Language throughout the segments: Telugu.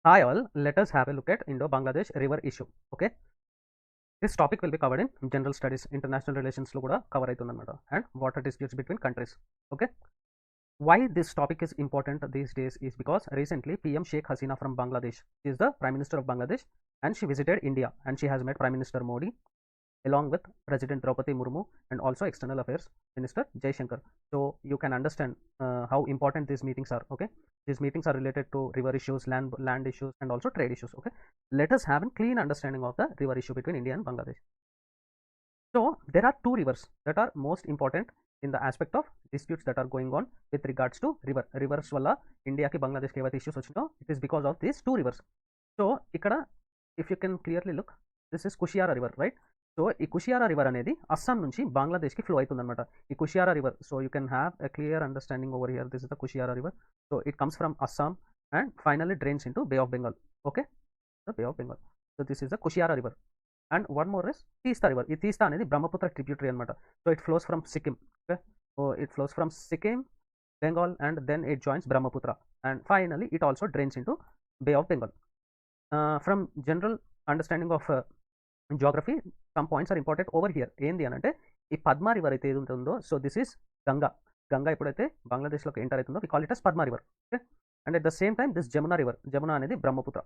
Hi all, let us have a look at Indo Bangladesh River issue. Okay, this topic will be covered in general studies, international relations lo kuda cover aitundannamata, and water disputes between countries. Okay, why this topic is important these days is because recently PM Sheikh Hasina from Bangladesh, she is the Prime Minister of Bangladesh, and she visited India and she has met Prime Minister Modi along with President Draupadi Murmu and also External Affairs Minister Jai Shankar. So you can understand how important these meetings are. Okay, these meetings are related to river issues, land issues, and also trade issues. Okay, let us have a clean understanding of the river issue between India and Bangladesh. So there are two rivers that are most important in the aspect of disputes that are going on with regards to rivers valla India ki Bangladesh ki issues vachino, it is because of these two rivers. So ikkada if you can clearly look, this is Kushiyara River, right? So ఈ కుషియారా రివర్ అనేది అస్సాం నుంచి బంగ్లాదేశ్కి ఫ్లో అవుతుంది అనమాట. ఈ Kushiyara river, so you can have a clear understanding over here. This is the Kushiyara river. So it comes from Assam and finally drains in to be of Bengal. Okay, the Bay of Bengal. So this is the Kushiyara river. And one more is Teesta river. ఈ తీస్తా అనేది బ్రహ్మపుత్ర ట్రిబ్యూటరీ అనమాట. So it flows from Sikkim. Okay, so it flows from Sikkim, Bengal, and then it joins Brahmaputra, and finally it also drains in to be of Bengal. From general understanding of geography, some points are important over here. ఏంది అని అంటే ఈ పద్మా రివర్ అయితే ఏది ఉంటుందో, సో దిస్ ఈస్ గంగా ఎప్పుడైతే బంగ్లాదేశ్లోకి ఎంటర్ అవుతుందో we call it as Padma river. Okay, and at the same time this Jamuna river, Jamuna అనేది Brahmaputra.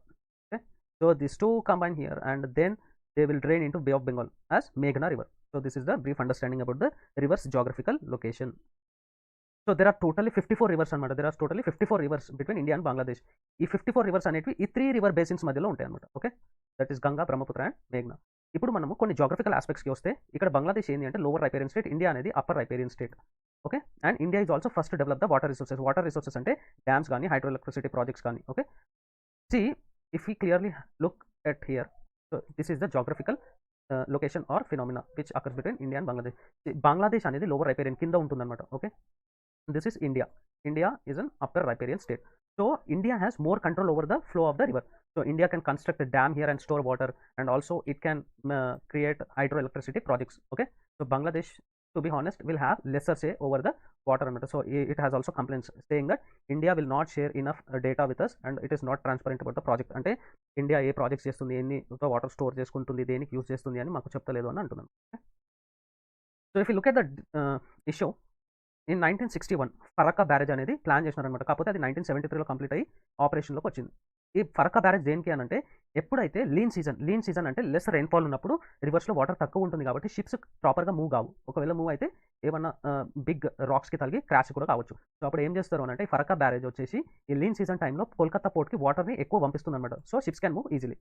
Okay, so this two combine here and then they will drain in to be of Bengal as మేఘనా river. So this is the brief understanding about the rivers geographical location. So there are totally 54 rivers అనమాట. There are totally 54 rivers between India and Bangladesh. ఈ 54 రివర్స్ అనేవి ఈ 3 రివర్ బేసిన్స్ మధ్యలో ఉంటాయి అనమాట. Okay, that is Ganga, Brahmaputra and మేఘ్నా. ఇప్పుడు మనము కొన్ని జాగ్రఫికల్ ఆస్పెక్ట్స్కి వస్తే ఇక్కడ బంగ్లాదేశ్ ఏంటి అంటే లోవర్ రైపేరియన్ స్టేట్, ఇండియా అనేది upper riparian state. Okay, and India is also first develop the water resources. Water resources అంటే డ్యామ్స్ కానీ హైడ్రో ఎలక్ట్రిసిటీ ప్రాజెక్ట్స్ కానీ. Okay, see if we clearly look at here, so this is the geographical location or phenomena which occurs between India and Bangladesh. Bangladesh అనేది లోవర్ రైపేరియన్ కింద ఉంటుందన్నమాట. Okay, this is India. India is an upper riparian state. So India has more control over the flow of the river. So India can construct a dam here and store water, and also it can create hydroelectricity projects. Okay, so Bangladesh, to be honest, will have lesser say over the water. So it has also complaints saying that India will not share enough data with us and it is not transparent about the project. అంటే ఇండియా ఏ ప్రాజెక్ట్స్ చేస్తుంది, ఎన్ని వాటర్ స్టోర్ చేసుకుంటుంది, దేనికి యూజ్ చేస్తుంది అని మాకు చెప్తలేదు అని అంటున్నాను. So if you look at the issue, in 1961 Farakka barrage అనేది ప్లాన్ చేసినారనమాట. కాకపోతే అది 1973లో కంప్లీట్ అయ్యి ఆపరేషన్లోకి వచ్చింది. ఈ ఫరక్కా బ్యారేజ్ దేనికి అని అంటే ఎప్పుడైతే లీన్ సీజన్ అంటే లెస్ రెయిన్ఫాల్ ఉన్నప్పుడు రివర్స్లో వాటర్ తక్కువ ఉంటుంది కాబట్టి షిప్స్ ప్రాపర్గా మూవ్ కావు. ఒకవేళ మూవ్ అయితే ఏమన్నా బిగ్ రాక్స్కి తగిలి క్రాష్ కూడా కావచ్చు. సో అప్పుడు ఏం చేస్తారు అంటే ఫరక్కా బ్యారేజ్ వచ్చేసి ఈ లీన్ సీజన్ టైంలో కోల్కతా పోర్ట్కి వాటర్ని ఎక్కువ పంపిస్తుంది అనమాట. So ships can move easily.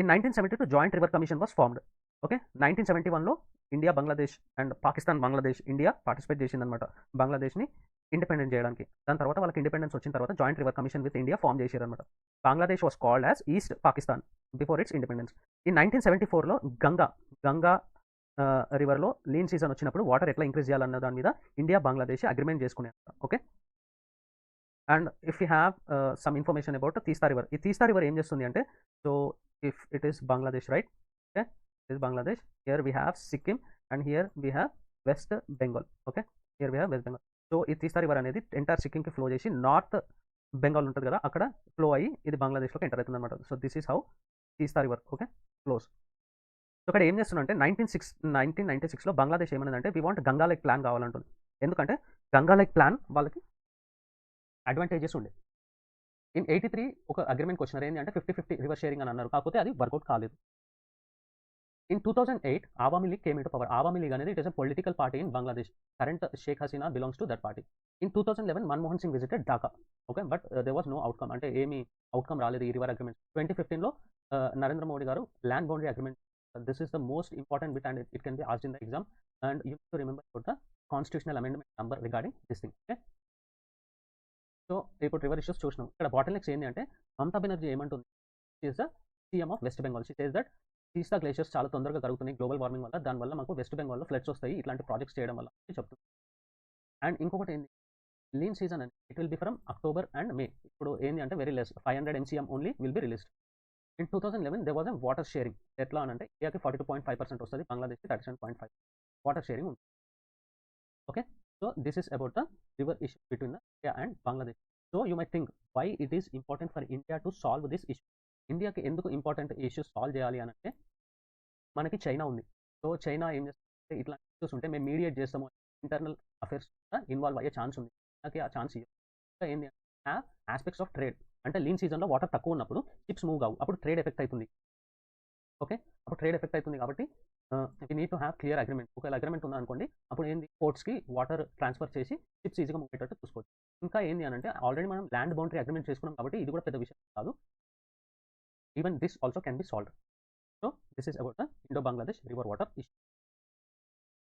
In 1972 joint river commission was formed. Okay, 1971లో India, Bangladesh and Pakistan, Bangladesh, India participate చేసిందనమాట బంగ్లాదేశ్ని ఇండిపెండెంట్ చేయడానికి. దాని తర్వాత వాళ్ళకి ఇండిపెండెన్స్ వచ్చిన తర్వాత joint river commission with India form చేశారనమాట. Bangladesh was called as East Pakistan before its independence. In 1974లో గంగా రివర్లో లీన్ సీజన్ వచ్చినప్పుడు వాటర్ ఎట్లా ఇంక్రీజ్ చేయాలన్న దాని మీద ఇండియా, బంగ్లాదేశ్ అగ్రిమెంట్ చేసుకున్నారు. Okay, and if you have some information about Teesta river. ఈ తీస్తా రివర్ ఏం చేస్తుంది అంటే, so if it is Bangladesh, right? Okay, it is Bangladesh. Here we have Sikkim and here we have west Bengal. Okay, here we have west Bengal. So ఈ తీస్తా రివర్ అనేది ఎంటైర్ సిక్కింకి ఫ్లో చేసి నార్త్ బెంగాల్ ఉంటుంది కదా, అక్కడ ఫ్లో అయ్యి ఇది బంగ్లాదేశ్లోకి ఎంటర్ అవుతుంది అనమాట. So this is how Teesta river okay flows. సో ఇక్కడ ఏం చేస్తుందంటే 1996లో బంగ్లాదేశ్ ఏమన్నదంటే we want Ganga like plan కావాలంటుంది. ఎందుకంటే గంగా లైక్ ప్లాన్ వాళ్ళకి అడ్వాంటేజెస్ ఉండే. ఇన్ 83 ఒక అగ్రిమెంట్కి వచ్చినారు, ఏంటి అంటే 50-50 రివర్ షేరింగ్ అని అన్నారు. కాకపోతే అది వర్కౌట్ కాలేదు. In 2008 Awami League came into power. Awami League అనేది it is a political party in Bangladesh. Current Sheikh Hasina belongs to that party. In 2011 Manmohan Singh visited Dhaka. Okay, but they was no outcome, అంటే ఏమి అవుట్కమ్ రాలేదు ఈ రివర్ అగ్రిమెంట్. 2015లో Narendra Modi garu land boundary agreement. This is the most important bit and it can be asked in the exam and you to remember about the constitutional amendment number regarding this thing. Okay, so ఇప్పుడు రివర్ ఇష్యూస్ చూసినాం. ఇక్కడ బాటిల్ నెక్స్ ఏంటి అంటే మమతా బెనర్జీ ఏమంటుంది, is the CM of west Bengal. She says that తీస్తా గ్లేషియర్స్ చాలా తొందరగా కరుగుతున్నాయి గ్లోబల్ వార్మింగ్ వల్ల, దానివల్ల మాకు వెస్ట్ బెంగాల్లో ఫ్లడ్స్ వస్తాయి ఇట్లాంటి ప్రాజెక్ట్స్ చేయడం వల్ల అని చెప్తుంది. అండ్ ఇంకొకటి ఏంటి, లీన్ సీజన్ అని it will be from October and May. ఇప్పుడు ఏంటి అంటే very less 500 MCM only will be released. In 2011 they was a water sharing. ఎట్లా అని అంటే ఇండియాకి 42.5% వస్తుంది, బంగ్లాదేశ్కి 37.5 వాటర్ షేరింగ్ ఉంటుంది. Okay, so this is about the river issue between the India and Bangladesh. So you may think why it is important for India to solve this issue. ఇండియాకి ఎందుకు ఇంపార్టెంట్ ఇష్యూస్ సాల్వ్ చేయాలి అని అంటే మనకి చైనా ఉంది. సో చైనా ఏం చేస్తుంటే ఇట్లాంటి ఇష్యూస్ ఉంటే మేము మీడియేట్ చేస్తాము, ఇంటర్నల్ అఫేర్స్ ఇన్వాల్వ్ అయ్యే ఛాన్స్ ఉంది. నాకు ఆ ఛాన్స్ ఇవ్వదు. ఇంకా ఏంటి ఆస్పెక్ట్స్ ఆఫ్ ట్రేడ్ అంటే లీన్ సీజన్లో వాటర్ తక్కువ ఉన్నప్పుడు షిప్స్ మూవ్ కావు, అప్పుడు ట్రేడ్ ఎఫెక్ట్ అవుతుంది. ఓకే, అప్పుడు ట్రేడ్ ఎఫెక్ట్ అవుతుంది కాబట్టి we need to have clear agreement. ఒకవేళ అగ్రిమెంట్ ఉందనుకోండి అప్పుడు ఏంది పోర్ట్స్కి వాటర్ ట్రాన్స్ఫర్ చేసి షిప్స్ ఈజీగా మూవ్ అయ్యేటట్టు చూసుకోవచ్చు. ఇంకా ఏంది అని అంటే ఆల్రెడీ మనం ల్యాండ్ బౌండరీ అగ్రిమెంట్ చేసుకున్నాం కాబట్టి ఇది కూడా పెద్ద విషయం కాదు. Even this also can be solved. So this is about the Indo Bangladesh river water issue.